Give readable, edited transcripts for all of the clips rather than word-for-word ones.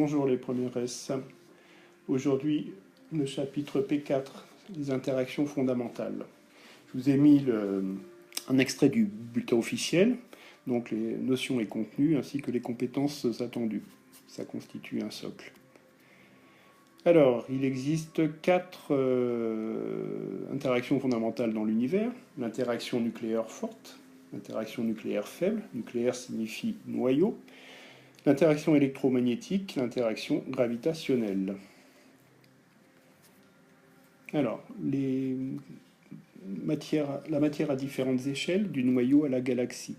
Bonjour les premiers S. Aujourd'hui, le chapitre P4, les interactions fondamentales. Je vous ai mis un extrait du bulletin officiel, donc les notions et contenus, ainsi que les compétences attendues. Ça constitue un socle. Alors, il existe 4 interactions fondamentales dans l'univers. L'interaction nucléaire forte, l'interaction nucléaire faible, nucléaire signifie noyau, l'interaction électromagnétique, l'interaction gravitationnelle. Alors, la matière à différentes échelles, du noyau à la galaxie.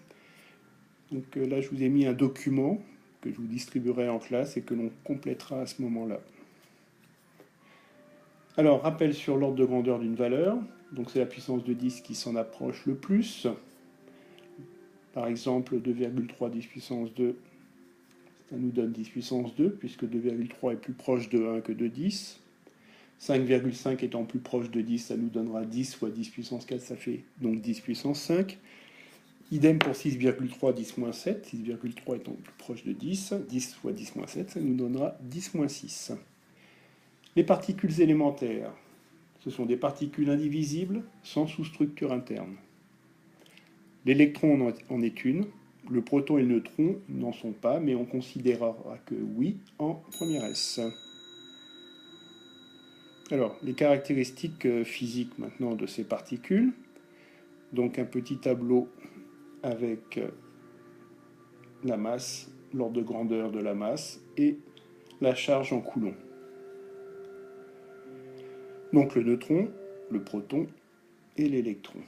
Donc là, je vous ai mis un document que je vous distribuerai en classe et que l'on complétera à ce moment-là. Alors, rappel sur l'ordre de grandeur d'une valeur. Donc, c'est la puissance de 10 qui s'en approche le plus. Par exemple, 2,3 10 puissance 2, ça nous donne 10 puissance 2, puisque 2,3 est plus proche de 1 que de 10. 5,5 étant plus proche de 10, ça nous donnera 10 fois 10 puissance 4, ça fait donc 10 puissance 5. Idem pour 6,3, 10 moins 7. 6,3 étant plus proche de 10. 10 fois 10 moins 7, ça nous donnera 10 moins 6. Les particules élémentaires, ce sont des particules indivisibles sans sous-structure interne. L'électron en est une. Le proton et le neutron n'en sont pas, mais on considérera que oui en première S. Alors, les caractéristiques physiques maintenant de ces particules. Donc un petit tableau avec la masse, l'ordre de grandeur de la masse et la charge en coulombs. Donc le neutron, le proton et l'électron.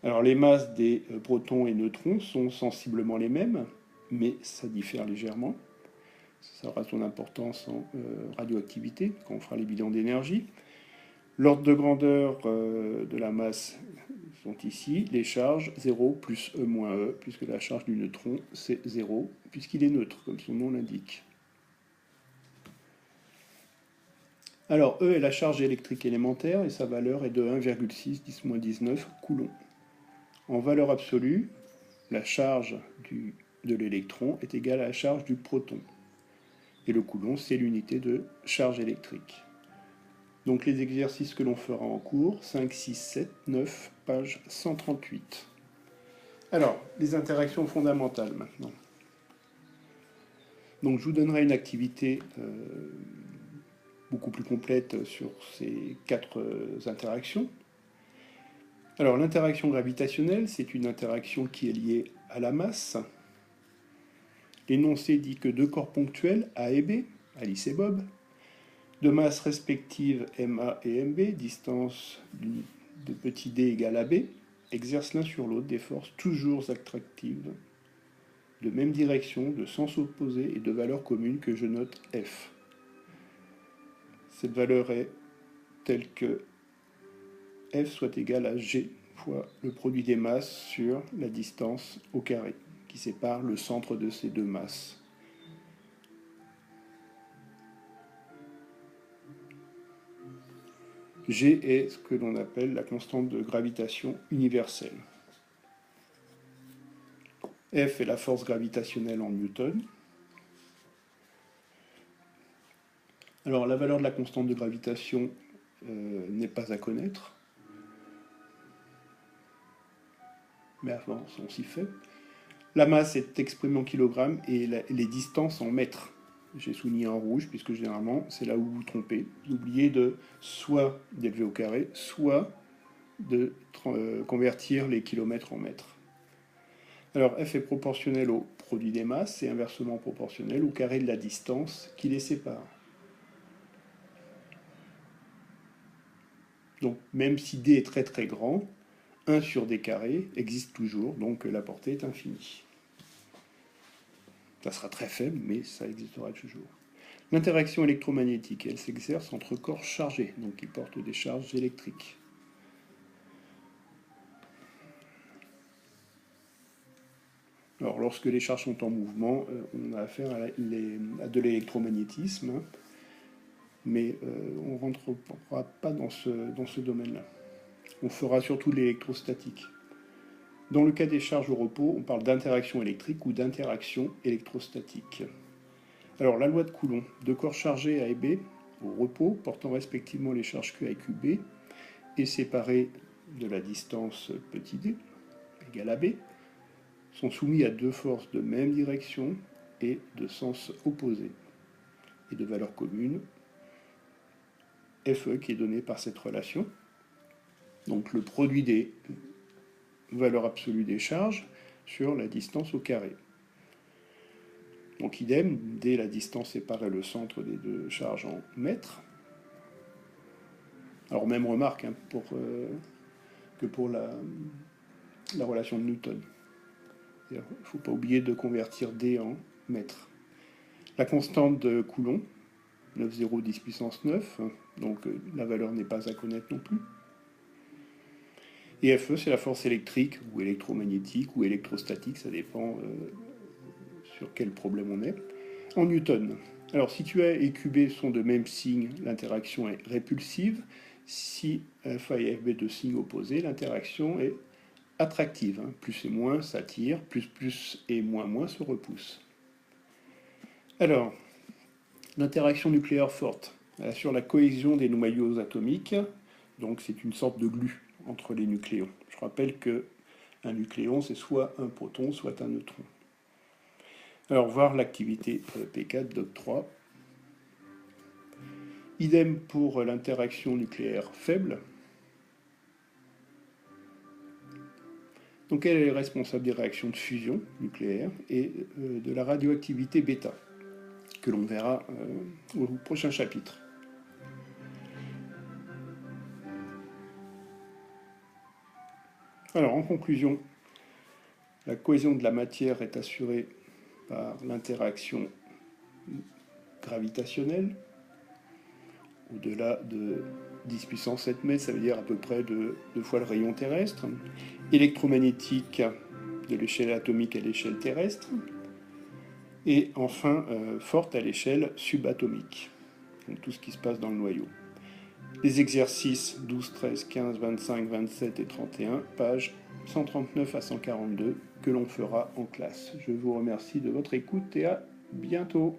Alors les masses des protons et neutrons sont sensiblement les mêmes, mais ça diffère légèrement. Ça aura son importance en radioactivité quand on fera les bilans d'énergie. L'ordre de grandeur de la masse sont ici. Les charges 0 plus E moins E, puisque la charge du neutron c'est 0, puisqu'il est neutre, comme son nom l'indique. Alors E est la charge électrique élémentaire et sa valeur est de 1,6 10-19 coulombs. En valeur absolue, la charge de l'électron est égale à la charge du proton. Et le coulomb, c'est l'unité de charge électrique. Donc les exercices que l'on fera en cours, 5, 6, 7, 9, page 138. Alors, les interactions fondamentales maintenant. Donc je vous donnerai une activité beaucoup plus complète sur ces 4 interactions. Alors l'interaction gravitationnelle, c'est une interaction qui est liée à la masse. L'énoncé dit que deux corps ponctuels, A et B, Alice et Bob, de masse respective MA et MB, distance de petit d égale à B, exercent l'un sur l'autre des forces toujours attractives, de même direction, de sens opposé et de valeur commune que je note F. Cette valeur est telle que F soit égal à G fois le produit des masses sur la distance au carré, qui sépare le centre de ces deux masses. G est ce que l'on appelle la constante de gravitation universelle. F est la force gravitationnelle en Newton. Alors la valeur de la constante de gravitation n'est pas à connaître. Mais avant, on s'y fait. La masse est exprimée en kilogrammes et les distances en mètres. J'ai souligné en rouge, puisque généralement, c'est là où vous vous trompez. Vous oubliez de soit d'élever au carré, soit de convertir les kilomètres en mètres. Alors, F est proportionnel au produit des masses et inversement proportionnel au carré de la distance qui les sépare. Donc, même si D est très très grand, 1 sur D carré existe toujours, donc la portée est infinie. Ça sera très faible, mais ça existera toujours. L'interaction électromagnétique, elle s'exerce entre corps chargés, donc qui portent des charges électriques. Alors, lorsque les charges sont en mouvement, on a affaire à de l'électromagnétisme, hein, mais on ne rentrera pas dans ce domaine-là. On fera surtout de l'électrostatique. Dans le cas des charges au repos, on parle d'interaction électrique ou d'interaction électrostatique. Alors la loi de Coulomb, deux corps chargés A et B au repos, portant respectivement les charges Q et QB, et séparés de la distance petit d égale à B, sont soumis à deux forces de même direction et de sens opposé, et de valeur commune, FE qui est donné par cette relation. Donc le produit des valeurs absolues des charges sur la distance au carré. Donc idem, dès la distance séparée le centre des deux charges en mètres. Alors même remarque que pour la relation de Newton. Il ne faut pas oublier de convertir D en mètres. La constante de Coulomb, 9,0 10 puissance 9, donc la valeur n'est pas à connaître non plus. Et FE, c'est la force électrique ou électromagnétique ou électrostatique, ça dépend sur quel problème on est, en newton. Alors si QA et QB sont de même signe, l'interaction est répulsive. Si FA et FB de signe opposé, l'interaction est attractive. Plus et moins s'attirent, plus et moins se repoussent. Alors, l'interaction nucléaire forte, elle assure la cohésion des noyaux atomiques, donc c'est une sorte de glue entre les nucléons. Je rappelle qu'un nucléon, c'est soit un proton, soit un neutron. Alors, voir l'activité P4, Doc 3. Idem pour l'interaction nucléaire faible. Donc, elle est responsable des réactions de fusion nucléaire et de la radioactivité bêta, que l'on verra au prochain chapitre. Alors, en conclusion, la cohésion de la matière est assurée par l'interaction gravitationnelle. Au-delà de 10 puissance 7 mètres, ça veut dire à peu près deux fois le rayon terrestre. Électromagnétique de l'échelle atomique à l'échelle terrestre. Et enfin, forte à l'échelle subatomique. Donc tout ce qui se passe dans le noyau. Les exercices 12, 13, 15, 25, 27 et 31, pages 139 à 142, que l'on fera en classe. Je vous remercie de votre écoute et à bientôt.